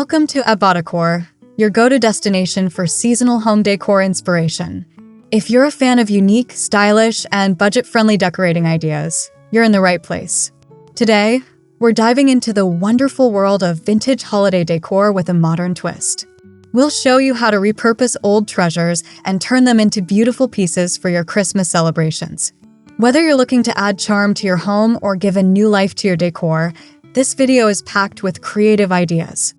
Welcome to Upcycled, your go-to destination for seasonal home decor inspiration. If you're a fan of unique, stylish, and budget-friendly decorating ideas, you're in the right place. Today, we're diving into the wonderful world of vintage holiday decor with a modern twist. We'll show you how to repurpose old treasures and turn them into beautiful pieces for your Christmas celebrations. Whether you're looking to add charm to your home or give a new life to your decor, this video is packed with creative ideas.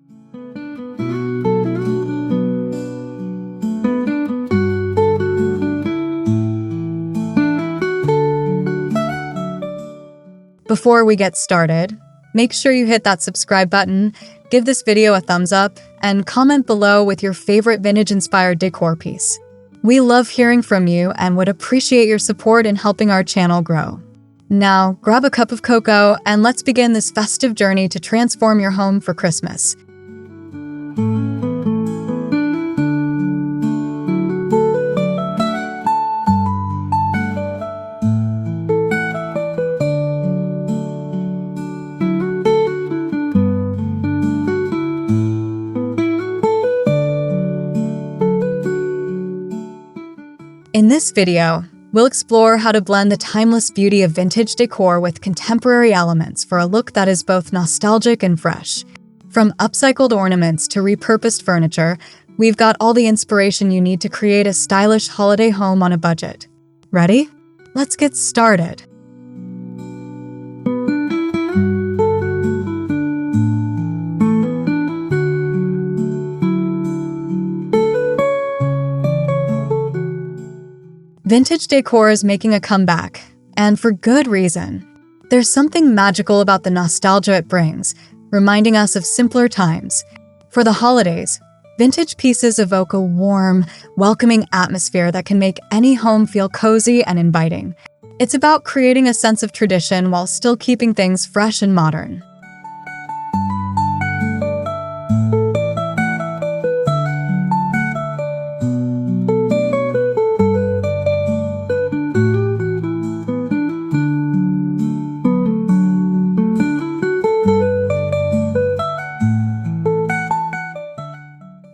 Before we get started, make sure you hit that subscribe button, give this video a thumbs up, and comment below with your favorite vintage-inspired decor piece. We love hearing from you and would appreciate your support in helping our channel grow. Now, grab a cup of cocoa and let's begin this festive journey to transform your home for Christmas. In this video, we'll explore how to blend the timeless beauty of vintage decor with contemporary elements for a look that is both nostalgic and fresh. From upcycled ornaments to repurposed furniture, we've got all the inspiration you need to create a stylish holiday home on a budget. Ready? Let's get started. Vintage decor is making a comeback, and for good reason. There's something magical about the nostalgia it brings, reminding us of simpler times. For the holidays, vintage pieces evoke a warm, welcoming atmosphere that can make any home feel cozy and inviting. It's about creating a sense of tradition while still keeping things fresh and modern.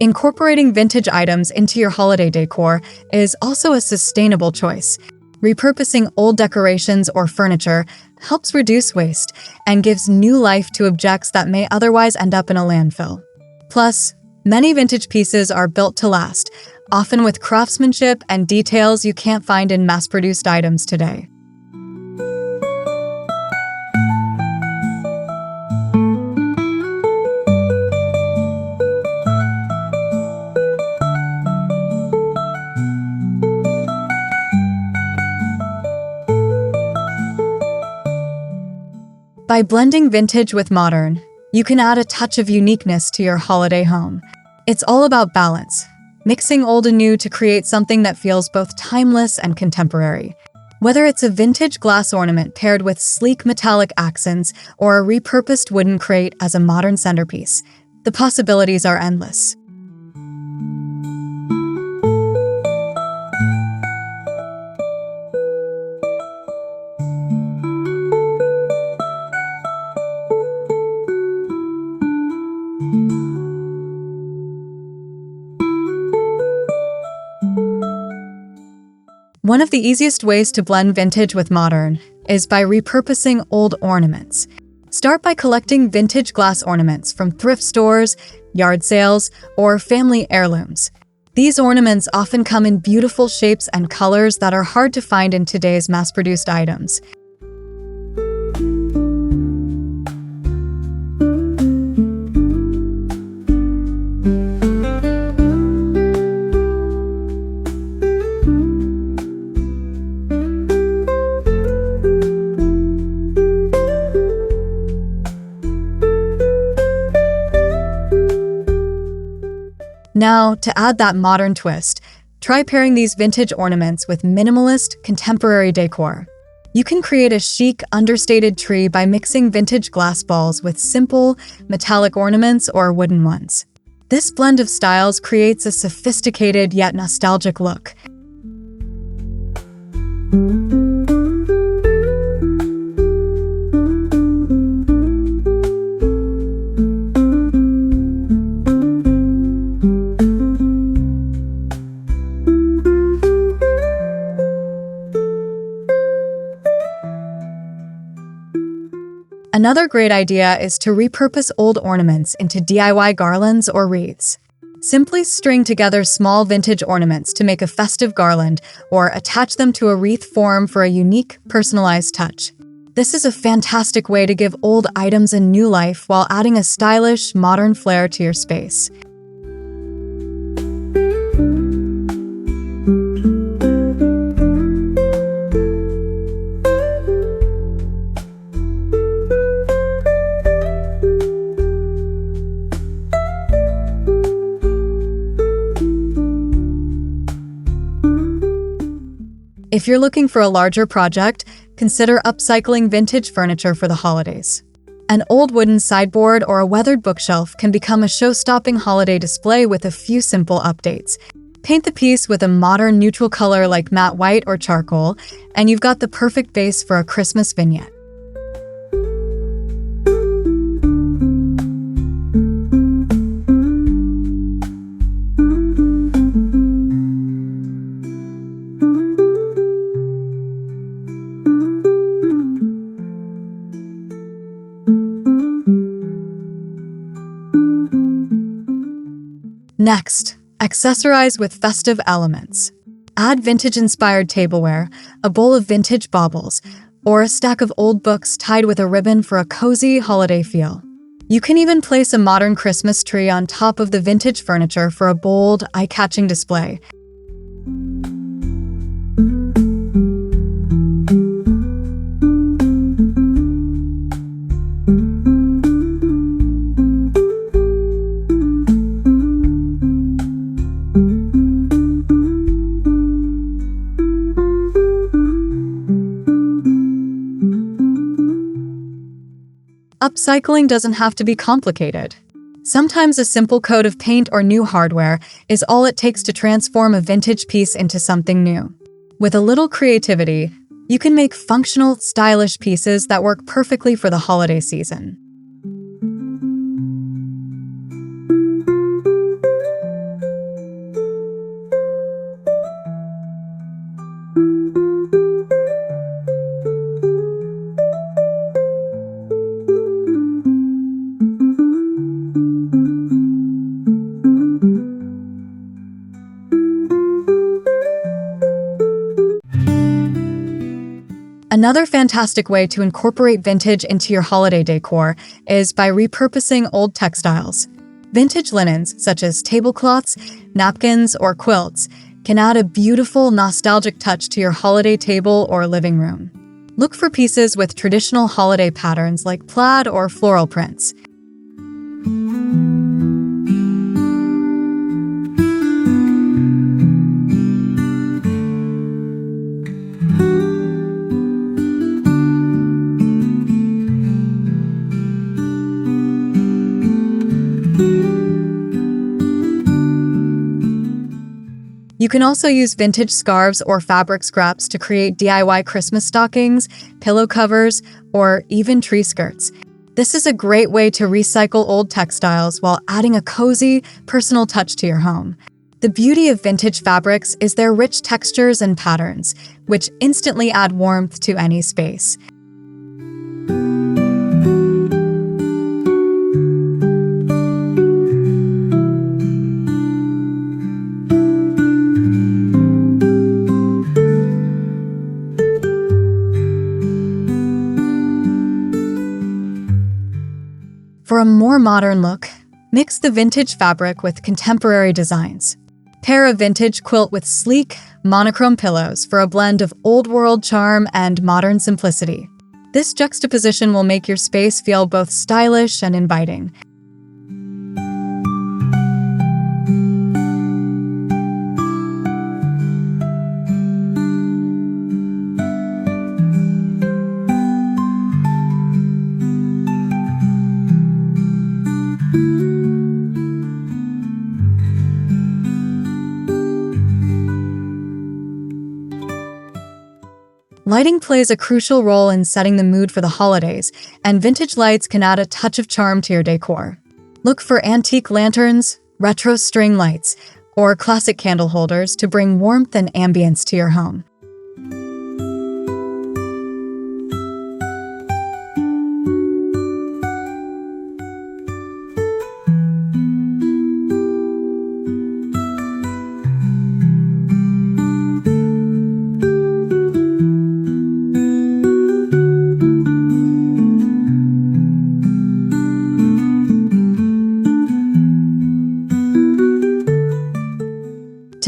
Incorporating vintage items into your holiday decor is also a sustainable choice. Repurposing old decorations or furniture helps reduce waste and gives new life to objects that may otherwise end up in a landfill. Plus, many vintage pieces are built to last, often with craftsmanship and details you can't find in mass-produced items today. By blending vintage with modern, you can add a touch of uniqueness to your holiday home. It's all about balance, mixing old and new to create something that feels both timeless and contemporary. Whether it's a vintage glass ornament paired with sleek metallic accents or a repurposed wooden crate as a modern centerpiece, the possibilities are endless. One of the easiest ways to blend vintage with modern is by repurposing old ornaments. Start by collecting vintage glass ornaments from thrift stores, yard sales, or family heirlooms. These ornaments often come in beautiful shapes and colors that are hard to find in today's mass-produced items. Now, to add that modern twist, try pairing these vintage ornaments with minimalist, contemporary decor. You can create a chic, understated tree by mixing vintage glass balls with simple, metallic ornaments or wooden ones. This blend of styles creates a sophisticated yet nostalgic look. Another great idea is to repurpose old ornaments into DIY garlands or wreaths. Simply string together small vintage ornaments to make a festive garland or attach them to a wreath form for a unique, personalized touch. This is a fantastic way to give old items a new life while adding a stylish, modern flair to your space. If you're looking for a larger project, consider upcycling vintage furniture for the holidays. An old wooden sideboard or a weathered bookshelf can become a show-stopping holiday display with a few simple updates. Paint the piece with a modern neutral color like matte white or charcoal, and you've got the perfect base for a Christmas vignette. Next, accessorize with festive elements. Add vintage-inspired tableware, a bowl of vintage baubles, or a stack of old books tied with a ribbon for a cozy holiday feel. You can even place a modern Christmas tree on top of the vintage furniture for a bold, eye-catching display. Upcycling doesn't have to be complicated. Sometimes a simple coat of paint or new hardware is all it takes to transform a vintage piece into something new. With a little creativity, you can make functional, stylish pieces that work perfectly for the holiday season. Another fantastic way to incorporate vintage into your holiday decor is by repurposing old textiles. Vintage linens, such as tablecloths, napkins, or quilts, can add a beautiful, nostalgic touch to your holiday table or living room. Look for pieces with traditional holiday patterns like plaid or floral prints. You can also use vintage scarves or fabric scraps to create DIY Christmas stockings, pillow covers, or even tree skirts. This is a great way to recycle old textiles while adding a cozy, personal touch to your home. The beauty of vintage fabrics is their rich textures and patterns, which instantly add warmth to any space. For a more modern look, mix the vintage fabric with contemporary designs. Pair a vintage quilt with sleek, monochrome pillows for a blend of old-world charm and modern simplicity. This juxtaposition will make your space feel both stylish and inviting. Lighting plays a crucial role in setting the mood for the holidays, and vintage lights can add a touch of charm to your decor. Look for antique lanterns, retro string lights, or classic candle holders to bring warmth and ambience to your home.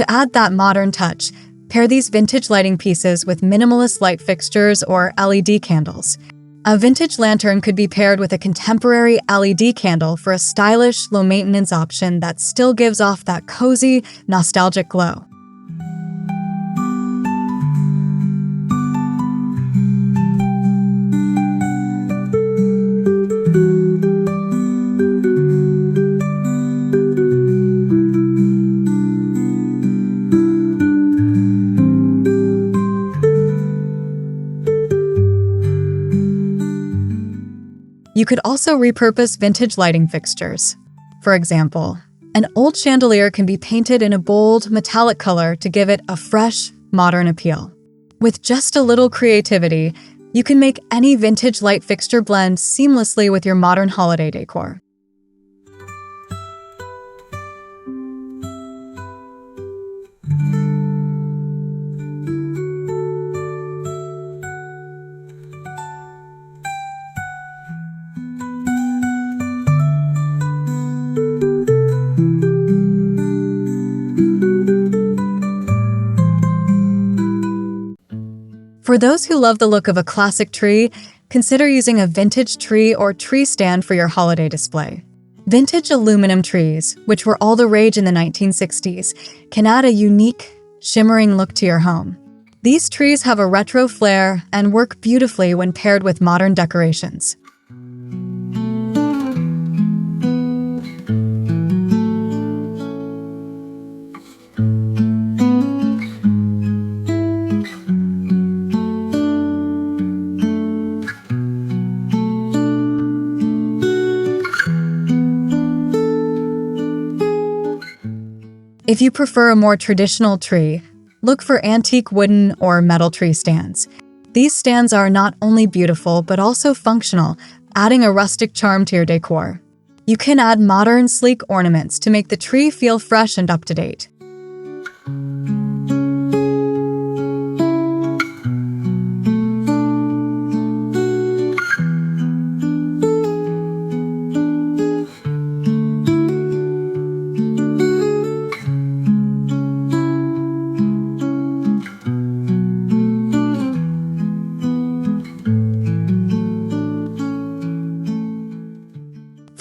To add that modern touch, pair these vintage lighting pieces with minimalist light fixtures or LED candles. A vintage lantern could be paired with a contemporary LED candle for a stylish, low-maintenance option that still gives off that cozy, nostalgic glow. You could also repurpose vintage lighting fixtures. For example, an old chandelier can be painted in a bold, metallic color to give it a fresh, modern appeal. With just a little creativity, you can make any vintage light fixture blend seamlessly with your modern holiday decor. For those who love the look of a classic tree, consider using a vintage tree or tree stand for your holiday display. Vintage aluminum trees, which were all the rage in the 1960s, can add a unique, shimmering look to your home. These trees have a retro flair and work beautifully when paired with modern decorations. If you prefer a more traditional tree, look for antique wooden or metal tree stands. These stands are not only beautiful but also functional, adding a rustic charm to your decor. You can add modern, sleek ornaments to make the tree feel fresh and up-to-date.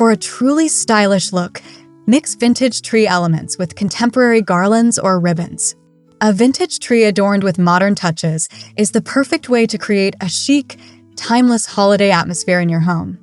For a truly stylish look, mix vintage tree elements with contemporary garlands or ribbons. A vintage tree adorned with modern touches is the perfect way to create a chic, timeless holiday atmosphere in your home.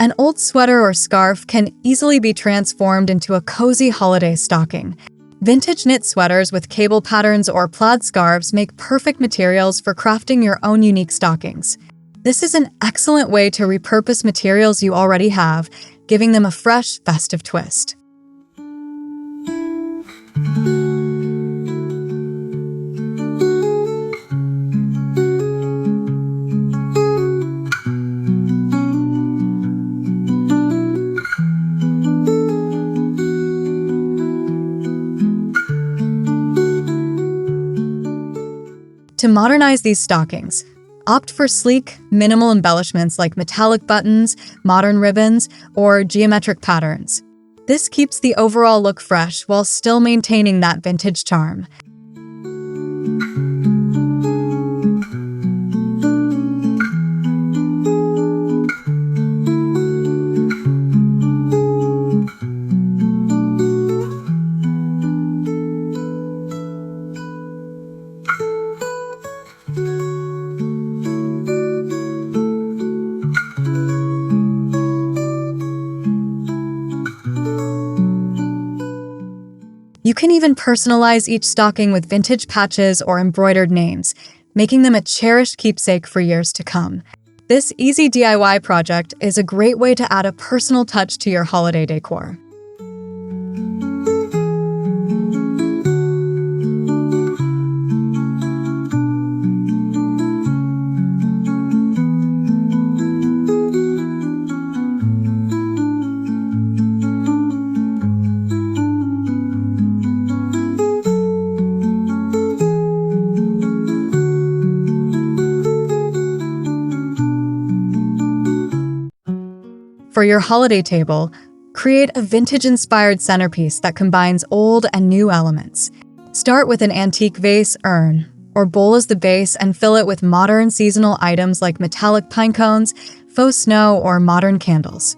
An old sweater or scarf can easily be transformed into a cozy holiday stocking. Vintage knit sweaters with cable patterns or plaid scarves make perfect materials for crafting your own unique stockings. This is an excellent way to repurpose materials you already have, giving them a fresh, festive twist. To modernize these stockings, opt for sleek, minimal embellishments like metallic buttons, modern ribbons, or geometric patterns. This keeps the overall look fresh while still maintaining that vintage charm. You can even personalize each stocking with vintage patches or embroidered names, making them a cherished keepsake for years to come. This easy DIY project is a great way to add a personal touch to your holiday decor. For your holiday table, create a vintage-inspired centerpiece that combines old and new elements. Start with an antique vase, urn, or bowl as the base and fill it with modern seasonal items like metallic pine cones, faux snow, or modern candles.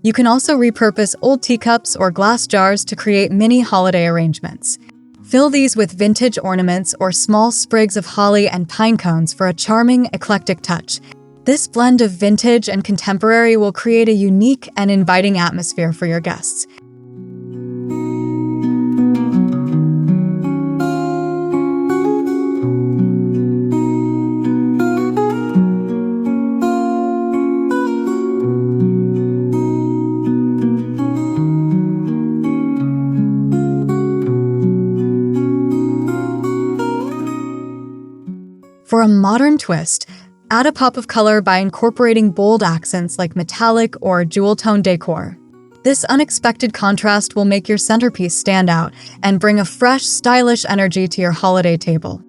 You can also repurpose old teacups or glass jars to create mini holiday arrangements. Fill these with vintage ornaments or small sprigs of holly and pine cones for a charming, eclectic touch. This blend of vintage and contemporary will create a unique and inviting atmosphere for your guests. For a modern twist, add a pop of color by incorporating bold accents like metallic or jewel-tone decor. This unexpected contrast will make your centerpiece stand out and bring a fresh, stylish energy to your holiday table.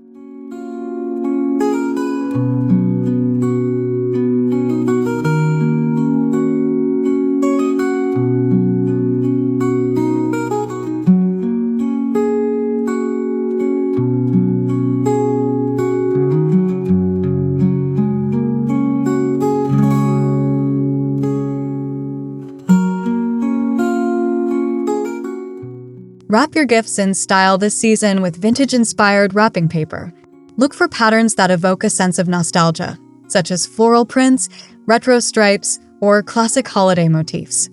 Wrap your gifts in style this season with vintage-inspired wrapping paper. Look for patterns that evoke a sense of nostalgia, such as floral prints, retro stripes, or classic holiday motifs.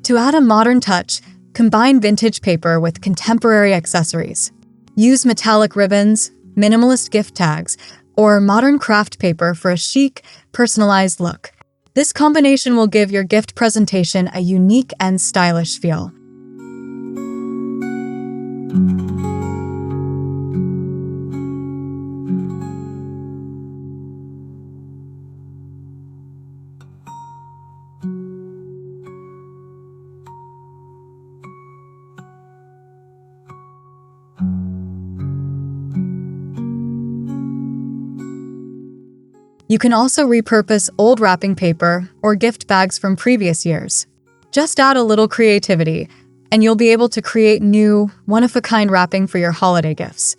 To add a modern touch, combine vintage paper with contemporary accessories. Use metallic ribbons, minimalist gift tags, or modern craft paper for a chic, personalized look. This combination will give your gift presentation a unique and stylish feel. You can also repurpose old wrapping paper or gift bags from previous years. Just add a little creativity, and you'll be able to create new, one-of-a-kind wrapping for your holiday gifts.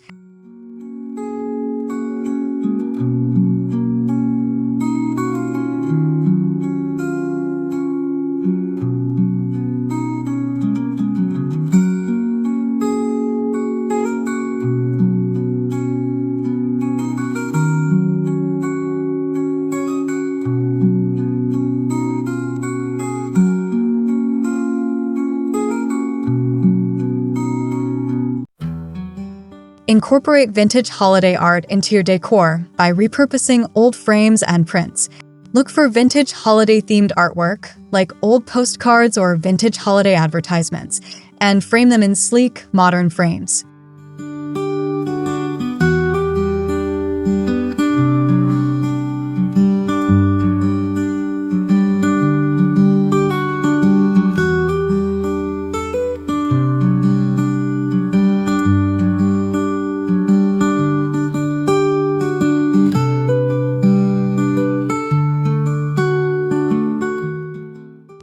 Incorporate vintage holiday art into your decor by repurposing old frames and prints. Look for vintage holiday-themed artwork, like old postcards or vintage holiday advertisements, and frame them in sleek, modern frames.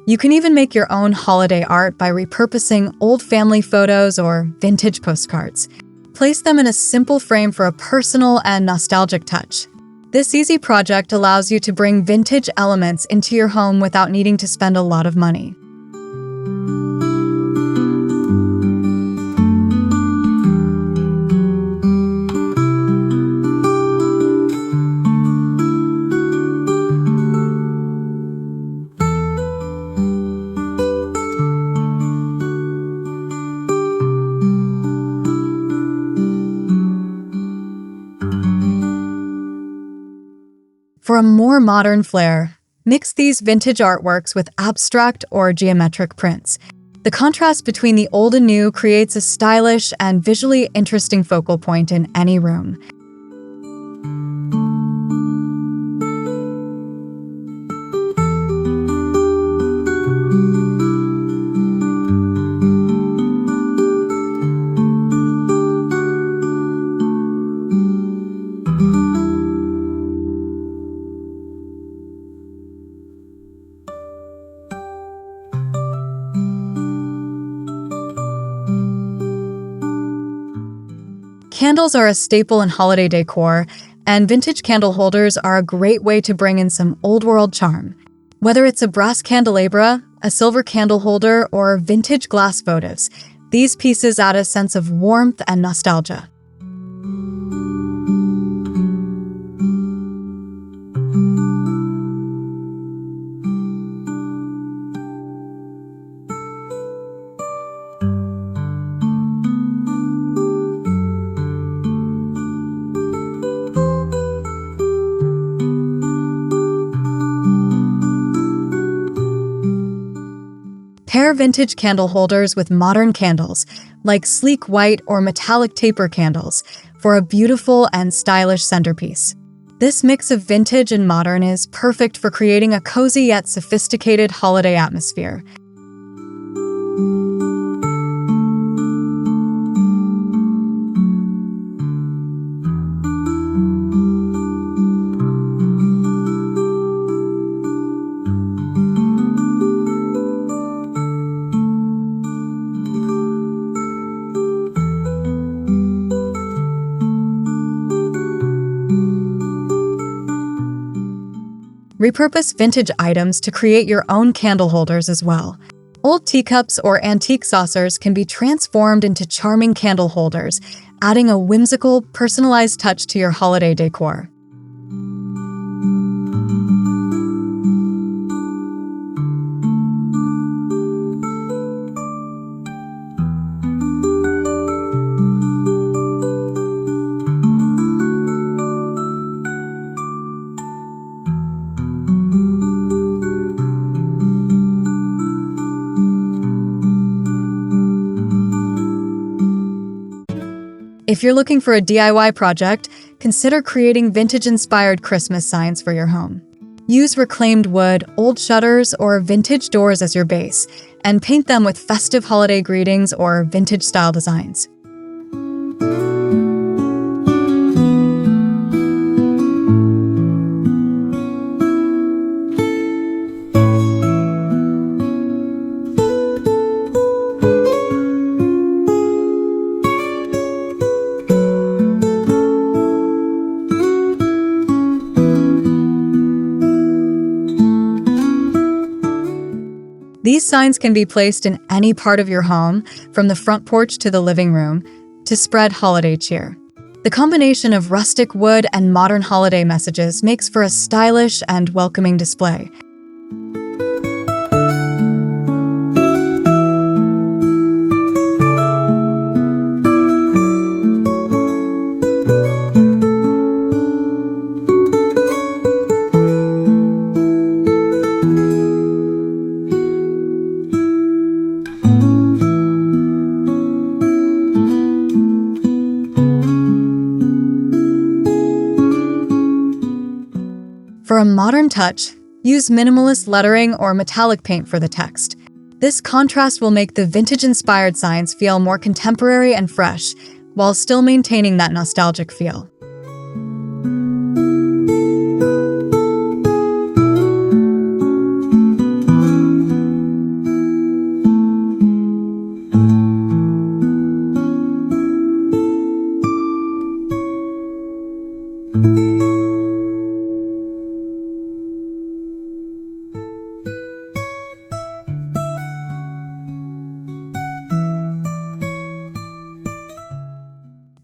You can even make your own holiday art by repurposing old family photos or vintage postcards. Place them in a simple frame for a personal and nostalgic touch. This easy project allows you to bring vintage elements into your home without needing to spend a lot of money. For a more modern flair, mix these vintage artworks with abstract or geometric prints. The contrast between the old and new creates a stylish and visually interesting focal point in any room. Candles are a staple in holiday decor, and vintage candle holders are a great way to bring in some old-world charm. Whether it's a brass candelabra, a silver candle holder, or vintage glass votives, these pieces add a sense of warmth and nostalgia. Pair vintage candle holders with modern candles, like sleek white or metallic taper candles, for a beautiful and stylish centerpiece. This mix of vintage and modern is perfect for creating a cozy yet sophisticated holiday atmosphere. Repurpose vintage items to create your own candle holders as well. Old teacups or antique saucers can be transformed into charming candle holders, adding a whimsical, personalized touch to your holiday decor. If you're looking for a DIY project, consider creating vintage-inspired Christmas signs for your home. Use reclaimed wood, old shutters, or vintage doors as your base, and paint them with festive holiday greetings or vintage-style designs. These signs can be placed in any part of your home, from the front porch to the living room, to spread holiday cheer. The combination of rustic wood and modern holiday messages makes for a stylish and welcoming display. For a modern touch, use minimalist lettering or metallic paint for the text. This contrast will make the vintage-inspired signs feel more contemporary and fresh, while still maintaining that nostalgic feel.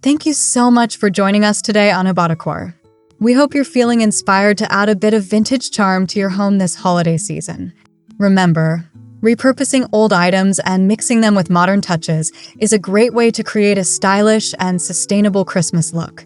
Thank you so much for joining us today on Upcycling. We hope you're feeling inspired to add a bit of vintage charm to your home this holiday season. Remember, repurposing old items and mixing them with modern touches is a great way to create a stylish and sustainable Christmas look.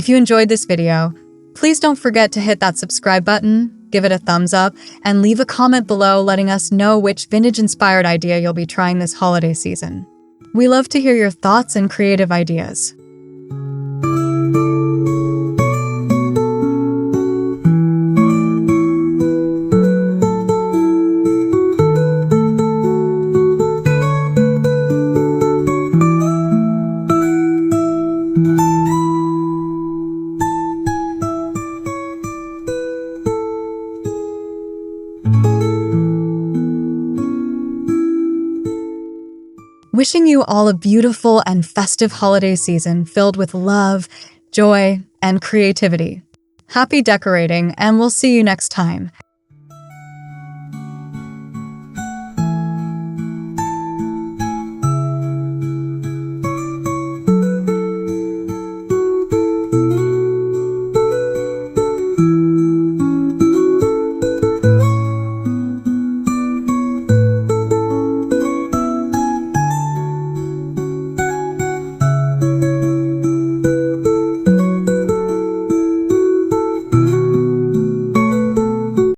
If you enjoyed this video, please don't forget to hit that subscribe button, give it a thumbs up, and leave a comment below letting us know which vintage-inspired idea you'll be trying this holiday season. We love to hear your thoughts and creative ideas. Wishing you all a beautiful and festive holiday season filled with love, joy, and creativity. Happy decorating, and we'll see you next time.